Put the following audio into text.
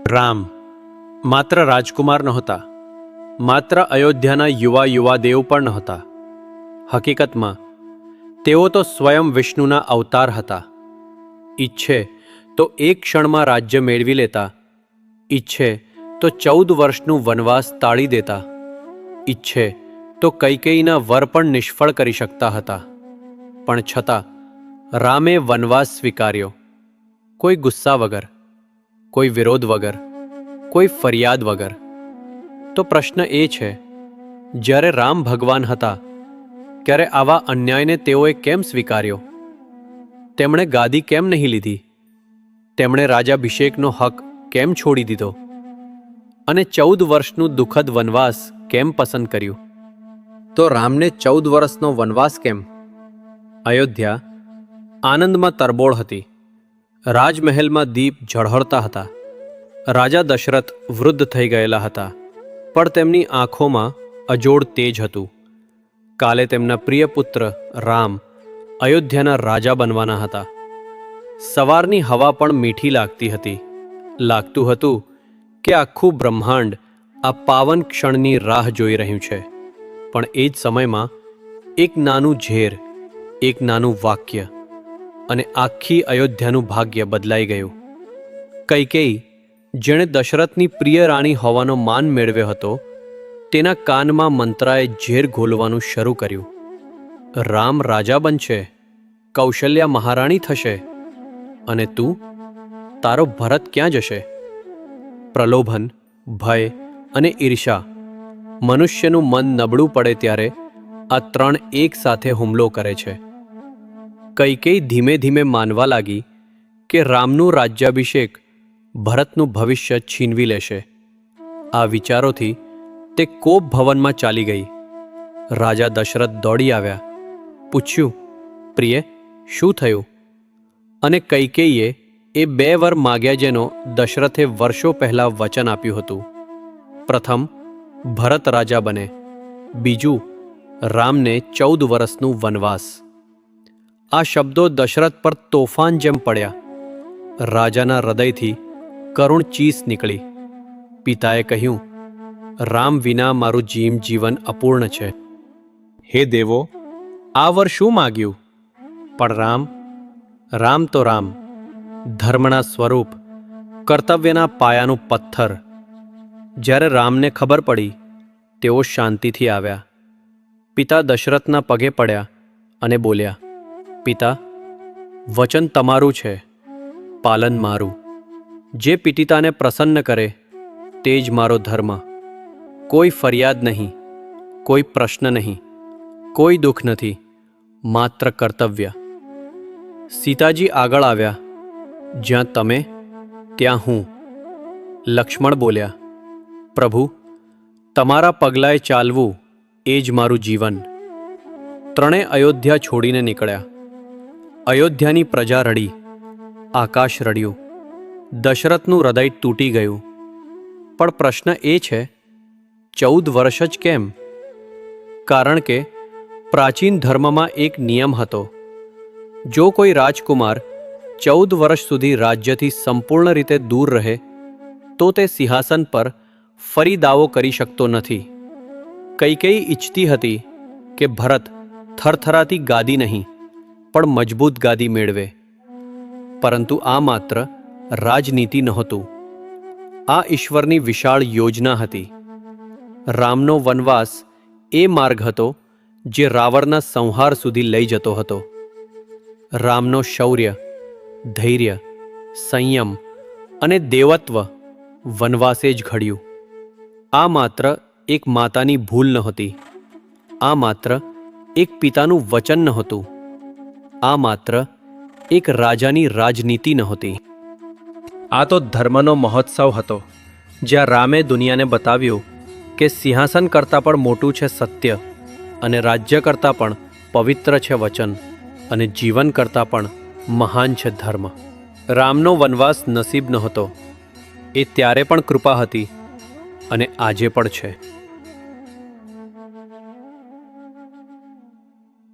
રામ માત્ર રાજકુમાર નહોતા, માત્ર અયોધ્યાના યુવા દેવ પણ નહોતા. હકીકતમાં તેઓ તો સ્વયં વિષ્ણુના અવતાર હતા. ઈચ્છે તો એક ક્ષણમાં રાજ્ય મેળવી લેતા, ઈચ્છે તો 14 વર્ષનું વનવાસ તાળી દેતા, ઈચ્છે તો કૈકેયીના વર પણ નિષ્ફળ કરી શકતા હતા. પણ છતાં રામે વનવાસ સ્વીકાર્યો, કોઈ ગુસ્સા વગર, કોઈ વિરોધ વગર, કોઈ ફરિયાદ વગર. તો પ્રશ્ન એ છે, જ્યારે રામ ભગવાન હતા ત્યારે આવા અન્યાયને તેઓએ કેમ સ્વીકાર્યો? તેમણે ગાદી કેમ નહીં લીધી? તેમણે રાજાભિષેકનો હક કેમ છોડી દીધો? અને 14 વર્ષનું દુઃખદ વનવાસ કેમ પસંદ કર્યું? તો રામને 14 વર્ષનો વનવાસ કેમ? અયોધ્યા આનંદમાં તરબોળ હતી. રાજમહેલમાં દીપ ઝળહળતા હતા. રાજા દશરથ વૃદ્ધ થઈ ગયેલા હતા, પણ તેમની આંખોમાં અજોડ તેજ હતું. કાલે તેમના પ્રિય પુત્ર રામ અયોધ્યાના રાજા બનવાના હતા. સવારની હવા પણ મીઠી લાગતી હતી. લાગતું હતું કે આખું બ્રહ્માંડ આ પાવન ક્ષણની રાહ જોઈ રહ્યું છે. પણ એ જ સમયમાં એક નાનું ઝેર, એક નાનું વાક્ય અને આખી અયોધ્યાનું ભાગ્ય બદલાઈ ગયું. કૈકેયી, જેણે દશરથની પ્રિય રાણી હોવાનો માન મેળવ્યો હતો, તેના કાનમાં મંત્રાએ ઝેર ઘોલવાનું શરૂ કર્યું. રામ રાજા બનશે, કૌશલ્યા મહારાણી થશે, અને તું, તારો ભરત ક્યાં જશે? પ્રલોભન, ભય અને ઈર્ષા, મનુષ્યનું મન નબળું પડે ત્યારે આ ત્રણ એક સાથે હુમલો કરે છે. કૈકેયી ધીમે ધીમે માનવા લાગી કે રામનું રાજ્યાભિષેક ભરતનું ભવિષ્ય છીનવી લેશે. આ વિચારોથી તે કોપ ભવનમાં ચાલી ગઈ. રાજા દશરથ દોડી આવ્યા. પૂછ્યું, પ્રિય, શું થયું? અને કૈકેયીએ એ 2 વર માગ્યા જેનો દશરથે વર્ષો પહેલાં વચન આપ્યું હતું. પ્રથમ, ભરત રાજા બને. બીજું, રામને 14 વર્ષનું વનવાસ. આ શબ્દો દશરથ પર તોફાન જેમ પડ્યા. રાજાના હૃદયથી કરુણ ચીસ નીકળી. પિતાએ કહ્યું, રામ વિના મારું જીવન અપૂર્ણ છે. હે દેવો, આ વર શું માગ્યું? પણ રામ તો રામ, ધર્મના સ્વરૂપ, કર્તવ્યના પાયાનું પથ્થર. જ્યારે રામને ખબર પડી, તેઓ શાંતિથી આવ્યા. પિતા દશરથના પગે પડ્યા અને બોલ્યા, પિતા, વચન તમારું છે, પાલન મારું. જે પિતિતાને પ્રસન્ન કરે તે જ મારો ધર્મ. કોઈ ફરિયાદ નહીં, કોઈ પ્રશ્ન નહીં, કોઈ દુઃખ નથી, માત્ર કર્તવ્ય. સીતાજી આગળ આવ્યા. જ્યાં તમે, ત્યાં હું. લક્ષ્મણ બોલ્યા, પ્રભુ, તમારા પગલાંએ ચાલવું એ જ મારું જીવન. ત્રણે અયોધ્યા છોડીને નીકળ્યા. અયોધ્યાની પ્રજા રડી, આકાશ રડ્યું, દશરથનું હૃદય તૂટી ગયું. પણ પ્રશ્ન એ છે, 14 વર્ષ જ કેમ? કારણ કે પ્રાચીન ધર્મમાં એક નિયમ હતો. જો કોઈ રાજકુમાર 14 વર્ષ સુધી રાજ્યથી સંપૂર્ણ રીતે દૂર રહે તો તે સિંહાસન પર ફરી દાવો કરી શકતો નથી. કૈકેયી ઈચ્છતી હતી કે ભરત થરથરાતી ગાદી નહીં, પણ મજબૂત ગાદી મેળવે. પરંતુ આ માત્ર રાજનીતિ નહોતું, આ ઈશ્વરની વિશાળ યોજના હતી. રામનો વનવાસ એ માર્ગ હતો જે રાવણના સંહાર સુધી લઈ જતો હતો. રામનો શૌર્ય, ધૈર્ય, સંયમ અને દેવત્વ વનવાસે જ ઘડ્યું. આ માત્ર એક માતાની ભૂલ નહોતી, આ માત્ર એક પિતાનું વચન નહોતું, આ માત્ર એક રાજાની રાજનીતિ નહોતી. આ તો ધર્મનો મહોત્સવ હતો, જ્યાં રામે દુનિયાને બતાવ્યું કે સિંહાસન કરતાં પણ મોટું છે સત્ય, અને રાજ્ય કરતાં પણ પવિત્ર છે વચન, અને જીવન કરતાં પણ મહાન છે ધર્મ. રામનો વનવાસ નસીબ નહોતો, એ ત્યારે પણ કૃપા હતી, અને આજે પણ છે.